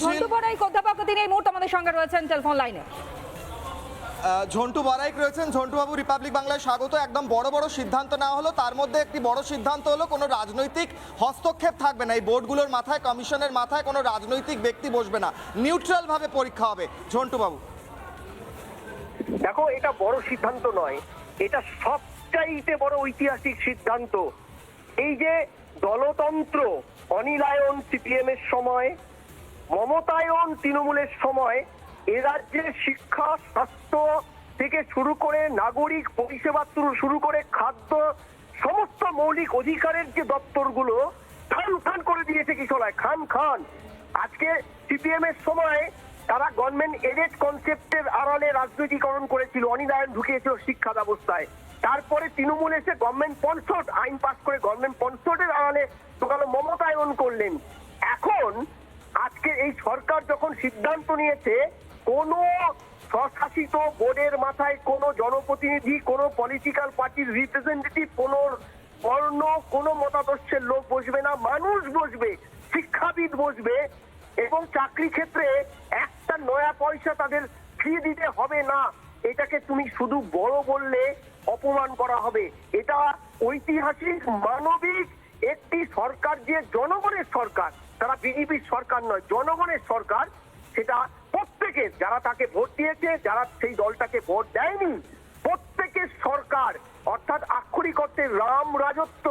ঝন্টু বড়াইক অধ্যাপক তিনি এই মুহূর্তে আমাদের সঙ্গে রয়েছেন টেলিফোন লাইনে। ঝন্টু বড়াইক রয়েছেন। ঝন্টু বাবু, রিপাবলিক বাংলায় স্বাগত। একদম বড় বড় সিদ্ধান্ত নেওয়া হলো, তার মধ্যে একটি বড় সিদ্ধান্ত হলো কোনো রাজনৈতিক হস্তক্ষেপ থাকবে না। এই বোর্ডগুলোর মাথায়, কমিশনের মাথায় কোনো রাজনৈতিক ব্যক্তি বসবে না, নিউট্রাল ভাবে পরীক্ষা হবে। ঝন্টু বাবু, দেখো, এটা বড় সিদ্ধান্ত নয়, এটা সবচাইতে বড় ঐতিহাসিক সিদ্ধান্ত। এই যে দলতন্ত্র, অনিলায়ন সিপিএম এর সময়, মমতায়ন তৃণমূলের সময়, এ রাজ্যের শিক্ষা, স্বাস্থ্য থেকে শুরু করে নাগরিক পরিষেবা শুরু করে খাদ্য, সমস্ত মৌলিক অধিকারের যে দপ্তরগুলো খান খান করে দিয়েছে কিশোরায়, খান খান। আজকে সিপিএম এর সময় তারা গভর্নমেন্ট এডেড কনসেপ্টের আড়ালে রাজনৈতিকরণ করেছিল, অনিলায়ন ঢুকিয়েছিল শিক্ষা ব্যবস্থায়। তারপরে তৃণমূল এসে গভর্নমেন্ট স্পন্সর্ড আইন পাস করে গভর্নমেন্ট স্পন্সর্ডের আড়ালে টোকালো মমতায়ন করলেন। এখন আজকে এই সরকার যখন সিদ্ধান্ত নিয়েছে কোন স্বশাসিত বোর্ডের মাথায় কোনো জনপ্রতিনিধি, কোনো পলিটিক্যাল পার্টির রিপ্রেজেন্টেটিভ, কোনো বর্ণ, কোনো মতাদর্শের লোক বসবে না, মানুষ বসবে, শিক্ষাবিদ বসবে, এবং চাকরি ক্ষেত্রে একটা নয়া পয়সা তাদের ফি দিতে হবে না। এটাকে তুমি শুধু বড় বললে অপমান করা হবে। এটা ঐতিহাসিক মানবিক একটি সরকার, যে জনগণের সরকার, তারা বিজেপির সরকার নয়, জনগণের সরকার। সেটা প্রত্যেকের, যারা তাকে ভোট দিয়েছে, যারা সেই দলটাকে ভোট দেয়নি, প্রত্যেকের সরকার, অর্থাৎ আক্ষরিক অর্থে রাম রাজত্ব।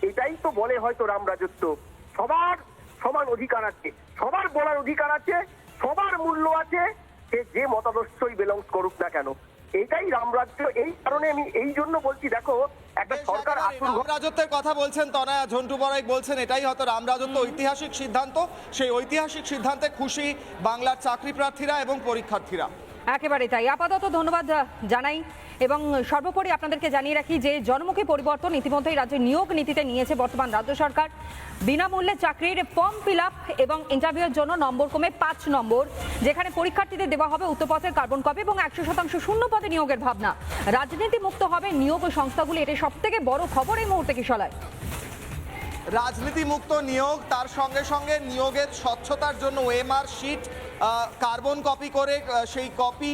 এটাই তো বলে হয়তো রাম রাজত্ব। সবার সমান অধিকার আছে, সবার বলার অধিকার আছে, সবার মূল্য আছে, সে যে মতাদর্শই বিলংস করুক না কেন। এটাই রামরাজ্য। এই কারণে আমি এই জন্য বলছি, দেখো, একটা সরকার রাজত্বের কথা বলছেন তনয়া, ঝন্টু বড়াইক বলছেন এটাই হয়তো রাম রাজত্ব, ঐতিহাসিক সিদ্ধান্ত। সেই ঐতিহাসিক সিদ্ধান্তে খুশি বাংলার চাকরি প্রার্থীরা এবং পরীক্ষার্থীরা। একেবারে তাই। আপাতত ধন্যবাদ জানাই এবং সর্বোপরি আপনাদেরকে জানিয়ে রাখি যে জনমুখী পরিবর্তন ইতিমধ্যেই রাজ্যের নিয়োগ নীতিতে নিয়েছে বর্তমান রাজ্য সরকার। বিনামূল্যে চাকরির ফর্ম ফিল আপ এবং ইন্টারভিউয়ের জন্য নম্বর কমে 5 নম্বর, যেখানে পরীক্ষার্থীদের দেওয়া হবে উত্তরপত্রের কার্বন কপি এবং 100% শূন্য পদে নিয়োগের ভাবনা। রাজনীতি মুক্ত হবে নিয়োগ সংস্থাগুলি, এটা সব থেকে বড় খবর এই মুহূর্তে কিশোরায়। রাজনীতি মুক্ত নিয়োগ, তার সঙ্গে সঙ্গে নিয়োগের স্বচ্ছতার জন্য ওএমআর শিট, কার্বন কপি করে সেই কপি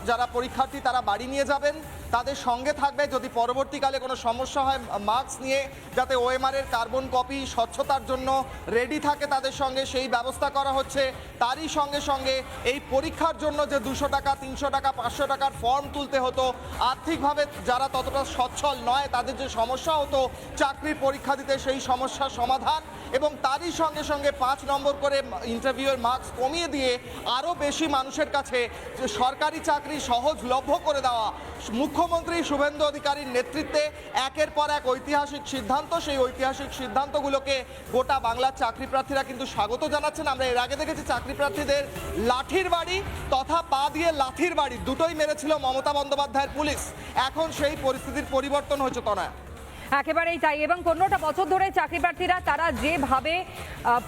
যারা পরীক্ষার্থী তারা বাড়ি নিয়ে যাবেন, তাদের সঙ্গে থাকবে। যদি পরবর্তীকালে কোনো সমস্যা হয়, মার্কস নিয়ে যাতে ওএমআর এর কার্বন কপি স্বচ্ছতার জন্য রেডি থাকে তাদের সঙ্গে, সেই ব্যবস্থা করা হচ্ছে। তারই সঙ্গে সঙ্গে এই পরীক্ষার জন্য যে 200 টাকা, 300 টাকা, 500 টাকার ফর্ম তুলতে হতো, আর্থিকভাবে যারা ততটা সচ্ছল নয়, তাদের যে সমস্যা হতো চাকরির পরীক্ষা দিতে, সেই সমস্যার সমাধান। এবং তারই সঙ্গে সঙ্গে 5 নম্বর করে ইন্টারভিউয়ের মার্কস কমিয়ে দিয়ে আরও বেশি মানুষের কাছে সরকারি চাকরি সহজলভ্য করে দেওয়া। মুখ্যমন্ত্রী শুভেন্দু অধিকারীর নেতৃত্বে একের পর এক ঐতিহাসিক সিদ্ধান্ত। সেই ঐতিহাসিক সিদ্ধান্তগুলোকে গোটা বাংলার চাকরি প্রার্থীরা কিন্তু স্বাগত জানাচ্ছেন। আমরা এর আগে দেখেছি চাকরি প্রার্থীদের লাঠির বাড়ি তথা পা দিয়ে লাঠির বাড়ি দুটোই মেরেছিল মমতা বন্দ্যোপাধ্যায়ের পুলিশ। এখন সেই পরিস্থিতির পরিবর্তন হয়েছে তনয়া। একেবারেই তাই। এবং 15টা বছর ধরে চাকরি প্রার্থীরা তারা যেভাবে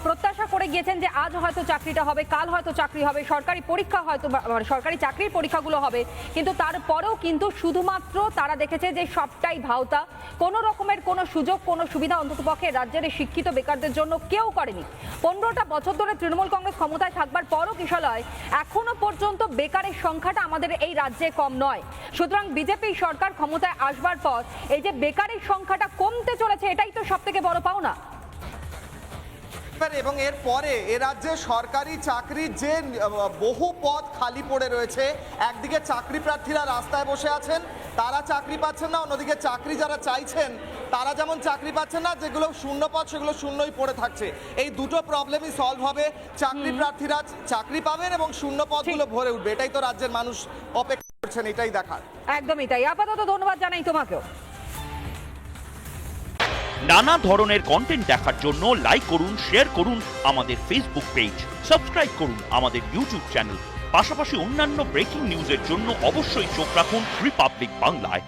প্রত্যাশা করে গিয়েছেন যে আজ হয়তো চাকরিটা হবে, কাল হয়তো চাকরি হবে, সরকারি পরীক্ষা হয়তো, সরকারি চাকরির পরীক্ষাগুলো হবে, কিন্তু তারপরেও কিন্তু শুধুমাত্র তারা দেখেছে যে সবটাই ভাওতা। কোনো রকমের কোনো সুযোগ, কোনো সুবিধা অন্ততপক্ষে রাজ্যের শিক্ষিত বেকারদের জন্য কেউ করেনি। 15টা বছর ধরে তৃণমূল কংগ্রেস ক্ষমতায় থাকবার পরও কিশোরায় এখনো পর্যন্ত বেকারের সংখ্যাটা আমাদের এই রাজ্যে কম নয়। সুতরাং বিজেপি সরকার ক্ষমতায় আসবার পর এই যে বেকারের সংখ্যাটা কমতে চলেছে, এটাই তো সব থেকে বড় পাওনা। এবং এর পরে এ রাজ্যে সরকারি চাকরির যে বহু পদ খালি পড়ে রয়েছে, একদিকে চাকরি প্রার্থীরা রাস্তায় বসে আছেন, তারা চাকরি পাচ্ছেন না, অন্যদিকে চাকরি যারা চাইছেন তারা যেমন চাকরি পাচ্ছেন না, যেগুলো শূন্য পদ সেগুলো শূন্যই পড়ে থাকছে। এই দুটো প্রবলেমই সলভ হবে, চাকরি প্রার্থীরা চাকরি পাবেন এবং শূন্য পদগুলো ভরে উঠবে। এটাই তো রাজ্যের মানুষ অপেক্ষা করছেন, এটাই দেখার। একদমই তাই। আপাতত ধন্যবাদ জানাই তোমাকেও। নানা ধরনের কন্টেন্ট দেখার জন্য লাইক করুন, শেয়ার করুন আমাদের ফেসবুক পেজ, সাবস্ক্রাইব করুন আমাদের ইউটিউব চ্যানেল। পাশাপাশি অন্যান্য ব্রেকিং নিউজের জন্য অবশ্যই চোখ রাখুন রিপাবলিক বাংলায়।